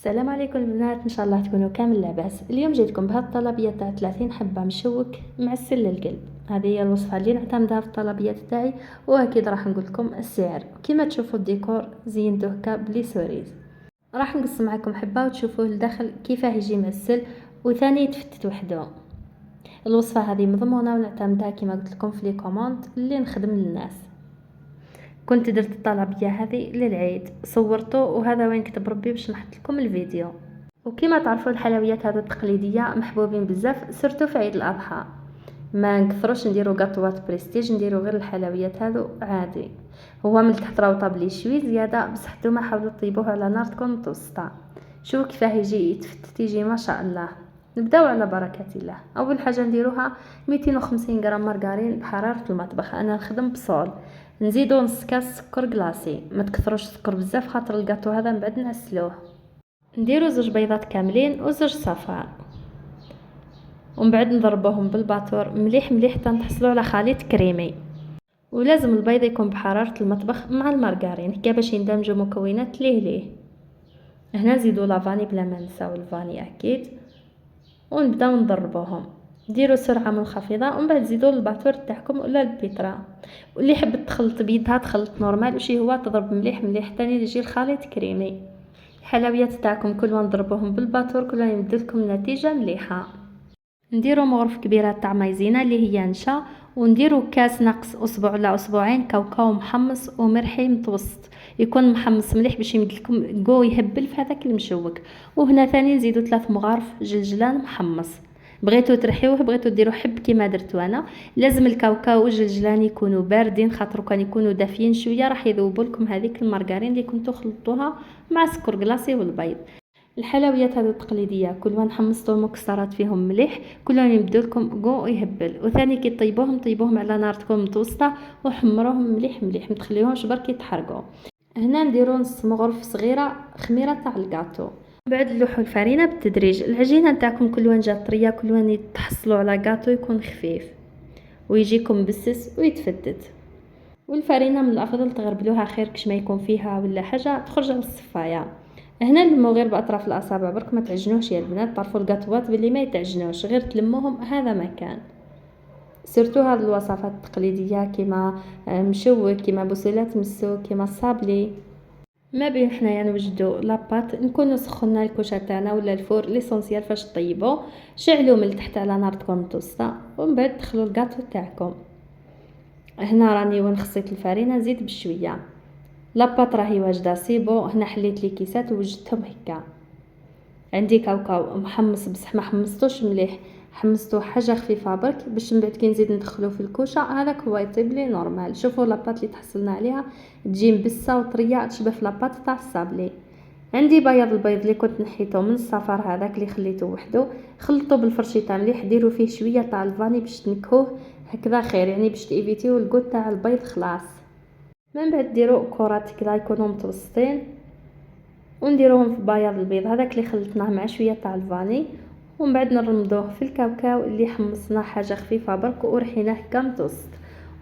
السلام عليكم البنات، ان شاء الله تكونوا كامل لاباس. اليوم جيتكم بهذه الطلبيه تاع 30 حبه مشوك معسل للقلب. هذه هي الوصفه اللي نعتمدها في الطلبيات تاعي، واكيد راح نقول لكم السعر. كما تشوفوا الديكور زينته هكا بلي سوريز. راح نقص معكم حبه وتشوفوه لداخل كيفاه يجي معسل وثاني يتفتت وحده. الوصفه هذه مضمونه ونعتمدها كما قلت لكم في لي كوموند اللي نخدم للناس. كنت درت الطلبيه هذه للعيد، صورته وهذا وين كتب ربي باش نحط لكم الفيديو. وكما تعرفوا الحلويات هذو التقليديه محبوبين بزاف سورتو في عيد الاضحى. ما نكثروش نديرو قطوات بريستيج، نديرو غير الحلويات هذو عادي. هو من تحت راه طاب لي شوي زياده، بصح نتوما حاولوا طيبوه على نار تكون متوسطه. شوفوا كيفاه يجي يتفتت، يجي ما شاء الله. نبداو على بركه الله. اول حاجه نديروها 250 غرام مارغرين بحراره المطبخ. انا نخدم بصول. نزيدو نص كاس سكر كلاصي، ما تكثروش السكر بزاف خاطر الكاطو هذا من بعد نعسلوه. نديرو زوج بيضات كاملين وزوج صفار، ومن بعد نضربوهم بالباتور مليح مليح حتى نحصلوا على خليط كريمي. ولازم البيض يكون بحراره المطبخ مع المارغرين هكا باش يندمجوا مكونات ليه. هنا نزيدو لافاني بلا ما نساو الفاني اكيد، ونبداو نضربوهم. ديروا سرعه منخفضه ومن بعد زيدوا الباتور تاعكم ولا البيترا. واللي حبت تخلط بيدها تخلط نورمال، وشي هو تضرب مليح مليح حتى يجي الخليط كريمي. الحلويات تاعكم كل ما نضربوهم بالباتور كل ما يبدو لكم نتيجه مليحه. نديرو مغرف كبيره تاع مايزينا اللي هي نشا، ونديرو كاس ناقص اسبوع ولا اسبوعين كاوكاو محمص ومرحي متوسط، يكون محمص مليح باش يمد لكم كو يهبل في هذاك المشوك. وهنا ثاني نزيدو 3 مغارف جلجلان محمص. بغيتو ترحيوه بغيتو ديرو حب كيما درتو انا. لازم الكاوكاو والجلجلان يكونوا باردين، خاطر كان يكونوا دافيين شويه راح يذوبوا لكم هذيك المارغرين اللي كنتو خلطوها مع سكر كلاصي والبيض. الحلويات هذو التقليديه كل ما حمصتوا المكسرات فيهم مليح كل ما يبدو لكم كو يهبل. وثاني كي طيبوهم على نار تكون متوسطه وحمروهم مليح مليح، ما تخليوهمش برك يتحرقوا. هنا نديرو نص مغرف صغيره خميره تاع الكاطو. بعد نلوحوا الفرينه بالتدريج. العجينه نتاعكم كل وين جات طريه كل وين تحصلوا على كاطو يكون خفيف ويجيكم بسس ويتفتت. والفرينه من الافضل تغربلوها خير كش ما يكون فيها ولا حاجه تخرج على الصفايه. هنا نلمو غير باطراف الاصابع برك، ما تعجنوش يا البنات. تعرفوا القطوات باللي ما يتعجنوش، غير تلموهم هذا مكان. سيرتو هذه الوصفات التقليديه كيما مشوك، كيما بوسيلات مسوك، كيما الصابلي. ما بين حنايا نوجدو لاباط، نكونوا سخنا الكوشه تاعنا ولا الفور ليسونسيال فاش طيبوا. شعلوا من تحت على نار تكون متوسطه ومن بعد دخلوا الكاطو تاعكم. هنا راني وين خصيت الفرينه نزيد بشويه. لاباط راهي واجده سيبو. هنا حليت لي كيسات ووجدتهم هكا. عندي كاوكاو محمص بصح ما حمصتوش مليح، حمصتو حاجه خفيفه برك باش من بعد كي نزيد ندخلو في الكوشه هذاك هو يطيب لي نورمال. شوفوا لاباط اللي تحصلنا عليها تجي مبسه وطريه تشبه في لاباط تاع الصابلي. عندي بياض البيض اللي كنت نحيته من الصفار هذاك اللي خليته وحده، خلطوه بالفرشيطه مليح. ديروا فيه شويه تاع الفاني باش تنكهوه هكذا خير، يعني باش تيفيتيو الكوت تاع البيض خلاص. من بعد ديروا كرات كذا يكونوا متوسطين ونديروهم في بياض البيض هذاك اللي خلطناه مع شويه تاع الفاني، ومن بعد نرمدوه في الكاوكاو اللي حمصناه حاجه خفيفه برك ورحيناه هكا متوسط،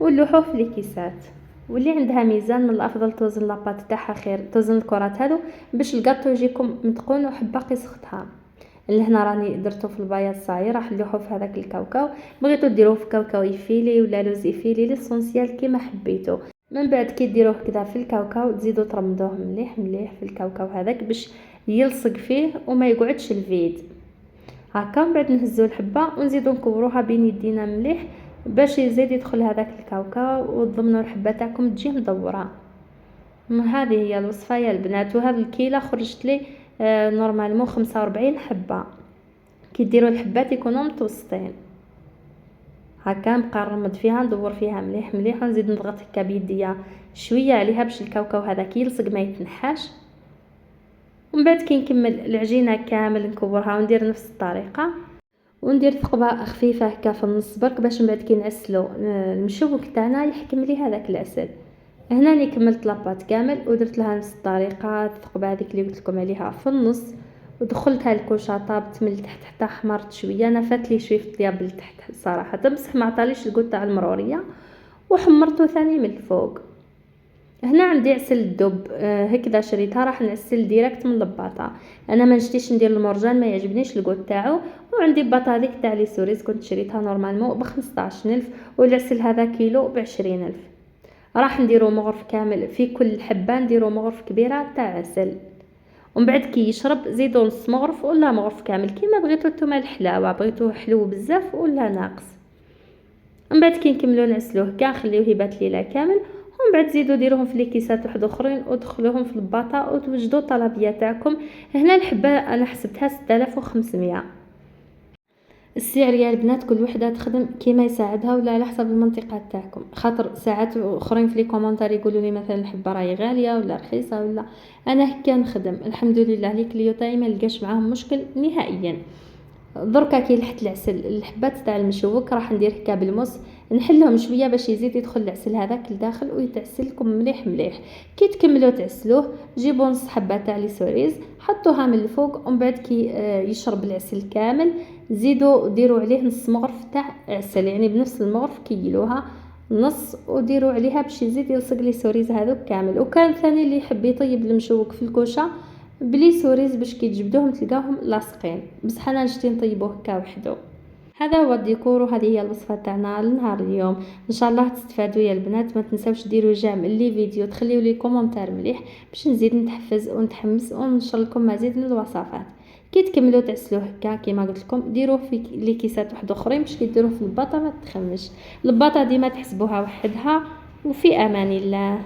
ونلوحوه في الكيسات. واللي عندها ميزان من الافضل توزن لاباط تاعها خير، توزن الكرات هذو باش الكاطو يجيكم متقون وحبه قيسختها. لهنا راني درتو في البياض صاير، راح نلوحو في هذاك الكاوكاو. بغيتو ديروه في كاوكاو يفيلي ولا لوز يفيلي ليسونسيال كيما حبيتو. من بعد كي ديروه كذا في الكاوكاو تزيدوا ترمدوه مليح مليح في الكاوكاو هذاك باش يلصق فيه وما يقعدش الفيد هكا. من بعد نهزوا الحبه ونزيدوا نكوروها بين يدينا مليح باش يزيد يدخل هذاك الكاوكاو وتضمنوا الحبه تاعكم تجي مدوره. هذه هي الوصفه يا البنات. وهذا الكيله خرجت لي نورمالمون 45 حبه. كي ديروا الحبات يكونوا متوسطين هكا نبقى نرمد فيها ندور فيها مليح مليح ونزيد نضغط هكا بيديا شويه عليها باش الكاوكاو هذاك يلصق ما يتنحاش. ومن بعد كي نكمل العجينه كامل نكورها وندير نفس الطريقه وندير ثقبه خفيفه هكا في النص برك باش من بعد كي نعسلو المشوك تاعنا يحكم لي هذاك العسل. هنا راني كملت لاباط كامل ودرت لها نفس الطريقه الثقبه هذيك اللي قلت لكم عليها في النص، ودخلتها الكوشه طابت من التحت حتى حمرت شويه. انا فات لي شويه في الطياب لتحت صراحه بصح ما عطاليش الكوت تاع المروريه، وحمرته ثاني من الفوق. هنا عندي عسل الدب هكذا شريتها، راح نعسل ديريكت من الباطا. انا ما نشتيش ندير المرجان، ما يعجبنيش الكود تاعو. وعندي الباطا هذيك تاع لي سوريز كنت شريتها نورمالمون ب 15000، والعسل هذا كيلو ب 20000. راح نديرو مغرف كامل في كل حبه، نديرو مغرف كبيره تاع عسل. ومن بعد كي يشرب زيدو نص مغرف ولا مغرف كامل كيما بغيتو نتوما الحلاوه، بغيتوه حلو بزاف ولا ناقص. من بعد كي نكملو نعسلوه كاع نخليوه يبات ليله كامل. ومن بعد زيدو ديروهم في لي كيسات واحد اخرين ودخلوهم في الباطا وتوجدوا الطلبيه تاعكم. هنا الحبه انا حسبتها 6500. السعر يا البنات كل وحده تخدم كيما يساعدها ولا على حسب المنطقه تاعكم، خاطر ساعات اخرين في لي كومونتير يقولوا لي مثلا الحبه راهي غاليه ولا رخيصه ولا. انا هكا نخدم الحمد لله. لي كليوتاي ما لقاش معاهم مشكل نهائيا. دركا كي لحت العسل الحبات تاع المشوك راح ندير هكا بالمص، نحلهم شويه باش يزيد يدخل العسل هذاك لداخل ويتعسل لكم مليح مليح. كي تكملوا تعسلوه جيبوا نص حبه تاع لي سوريز حطوها من الفوق. ومن بعد كي يشرب العسل كامل زيدوا ديروا عليه نص مغرف تاع عسل، يعني بنفس المغرف كيلوها نص وديروا عليها باش يزيد يلصق لي سوريز هذوك كامل. وكان ثاني اللي يحب يطيب المشوك في الكوشه بلي سوريز باش كي تجبدوهم تلقاهم لاصقين، بصح انا نشتي نطيبوه هكا وحده. هذا هو الديكور وهذه هي الوصفه تاعنا لنهار اليوم. ان شاء الله تستفادوا يا البنات. ما تنساوش ديروا جيم لي فيديو، تخليوا لي كومونتير مليح باش نزيد نتحفز ونتحمس وننشر لكم مزيد من الوصفات. كي تكملوا تعسلوه هكا كيما قلت لكم ديروه في لي كيسات واحد اخرين باش كي ديروه في الباطا ما تخمش. الباطا ديما تحسبوها وحدها. وفي امان الله.